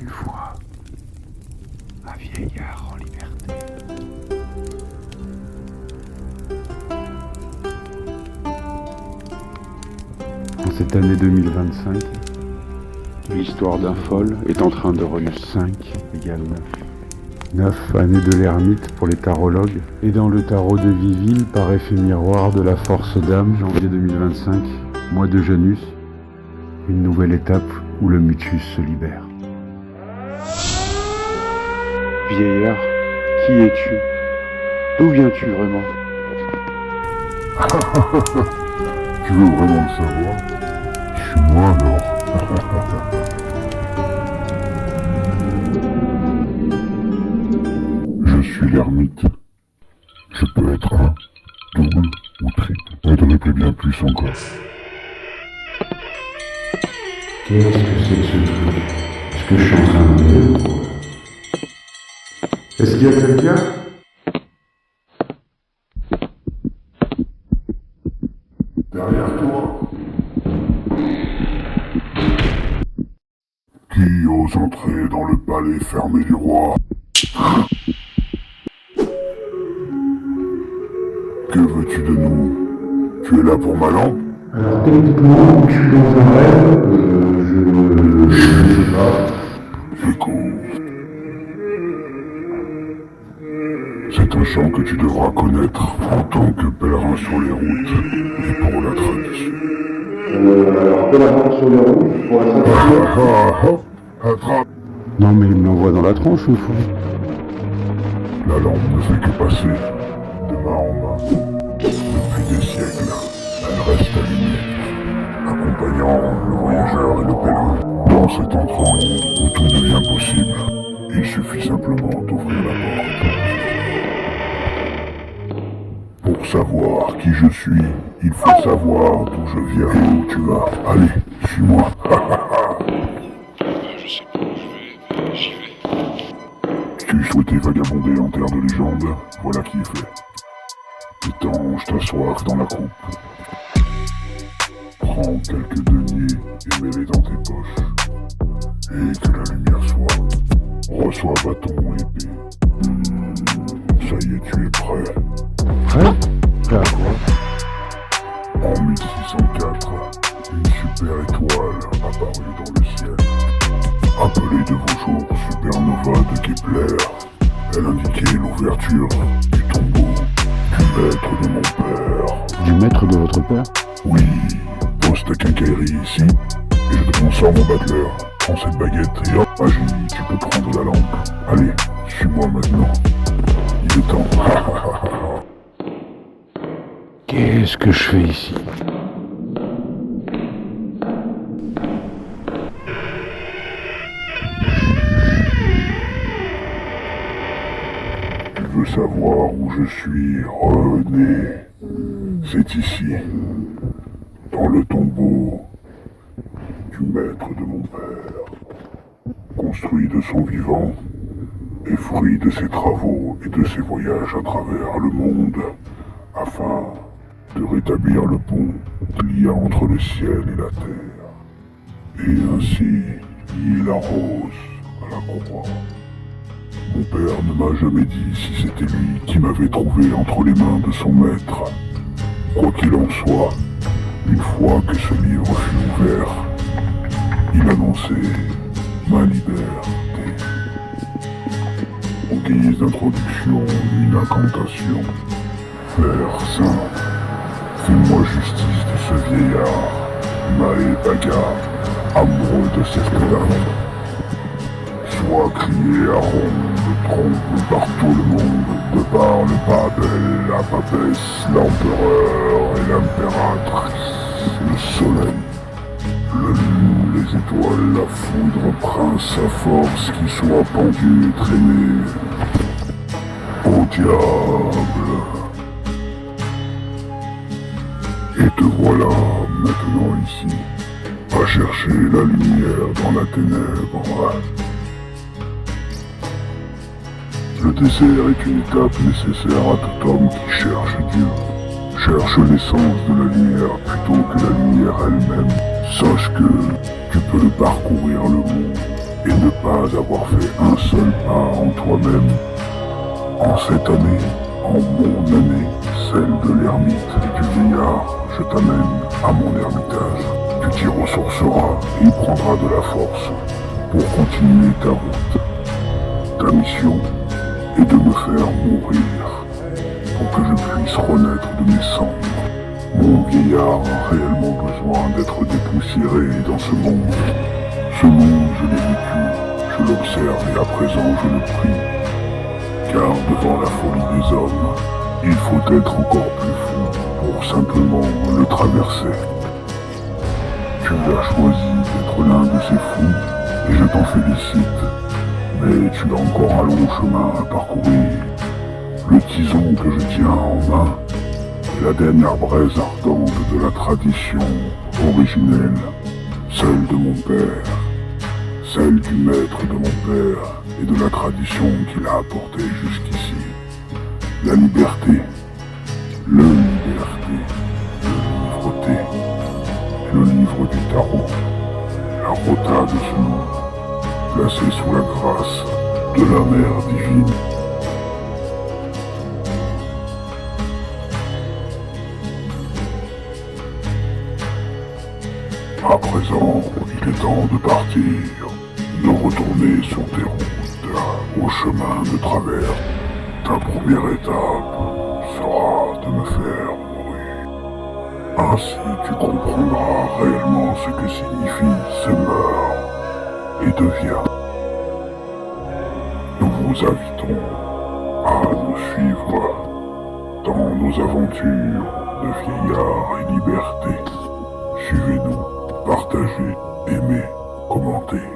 une fois un vieillard en liberté. En cette année 2025, l'histoire d'un folle est en train de relier 5 égale 9. 9 années de l'ermite pour les tarologues, et dans le tarot de Viville par effet miroir de la force d'âme, janvier 2025, mois de Janus, une nouvelle étape où le mutus se libère. Vieillard, qui es-tu? D'où viens-tu vraiment? Tu veux vraiment le savoir? Je suis moi alors. Je suis l'ermite. Je peux être un, double ou triple. Quadruple bien plus encore. Qu'est-ce que c'est que ce truc? Est-ce que je suis en train de mourir? Est-ce qu'il y a quelqu'un? Derrière toi. Qui ose entrer dans le palais fermé du roi? Que veux-tu de nous? Tu es là pour ma lampe? Alors techniquement, je suis dans un rêve, je sais pas. Écoute. C'est un chant que tu devras connaître en tant que pèlerin sur les routes et pour la tradition. Alors pèlerin sur les routes pour la tradition. Attrape. Non mais il me l'envoie dans la tronche une fois. La lampe ne fait que passer de main en main. Depuis des siècles, elle reste allumée, accompagnant le voyageur et le pèlerin. Dans cet entre-monde où tout devient possible, il suffit simplement d'ouvrir la porte. Pour savoir qui je suis, il faut savoir d'où je viens et où tu vas. Allez, suis-moi. Je sais pas où je vais, mais j'y vais. Tu souhaitais vagabonder en terre de légende, voilà qui est fait. Étanche ta soif dans la coupe. Prends quelques deniers et mets-les dans tes poches. Et que la lumière soit. Reçois bâton et épée. Ça y est, tu es prêt. Prêt? Prêt à quoi? En 1604, une super étoile apparut dans le ciel. Appelée de vos jours supernova de Kepler, elle indiquait l'ouverture du tombeau du maître de mon père. Du maître de votre père? Oui, pose ta quincaillerie ici, et je te transforme en battleur. Prends cette baguette et hop, magie, tu peux prendre la lampe. Allez, suis-moi maintenant. Il est temps. Qu'est-ce que je fais ici? Tu veux savoir où je suis rené? C'est ici, dans le tombeau du maître de mon père, construit de son vivant et fruit de ses travaux et de ses voyages à travers le monde, afin de rétablir le pont qu'il y a entre le ciel et la terre, et ainsi lier la rose à la croix. Mon père ne m'a jamais dit si c'était lui qui m'avait trouvé entre les mains de son maître. Quoi qu'il en soit, une fois que ce livre fut ouvert, il annonçait ma liberté. En guise d'introduction, une incantation. Père Saint, fais-moi justice de ce vieillard, Maé Baga, amoureux de cette dame. Sois crié à ronde, trompe par tout le monde, de par le Babel, la papesse, l'empereur et l'impératrice, le soleil, la lune, les étoiles, la foudre, prince à force qui soit pendu et traîné. Au diable! Et te voilà maintenant ici, à chercher la lumière dans la ténèbre. Le désert est une étape nécessaire à tout homme qui cherche Dieu. Cherche l'essence de la lumière plutôt que la lumière elle-même. Sache que tu peux parcourir le monde et ne pas avoir fait un seul pas en toi-même. En cette année, en mon année, celle de l'ermite et du vieillard, je t'amène à mon ermitage. Tu t'y ressourceras et y prendras de la force pour continuer ta route. Ta mission est de me faire mourir pour que je puisse renaître de mes cendres. Mon vieillard a réellement besoin d'être dépoussiéré dans ce monde. Ce monde, je l'ai vécu, je l'observe et à présent je le prie. Car devant la folie des hommes, il faut être encore plus fou pour simplement le traverser. Tu as choisi d'être l'un de ces fous et je t'en félicite. Mais tu as encore un long chemin à parcourir. Le tison que je tiens en main est la dernière braise ardente de la tradition originelle, celle de mon père, celle du maître de mon père et de la tradition qu'il a apportée jusqu'ici. La liberté, le liberté, le livre T, le livre du tarot, la rota de ce monde, placé sous la grâce de la mère divine. À présent, il est temps de partir, de retourner sur tes routes, au chemin de travers. Ta première étape sera de me faire mourir. Ainsi, tu comprendras réellement ce que signifie ce meurtre et devient. Nous vous invitons à nous suivre dans nos aventures de vieillard et liberté. Suivez-nous, partagez, aimez, commentez.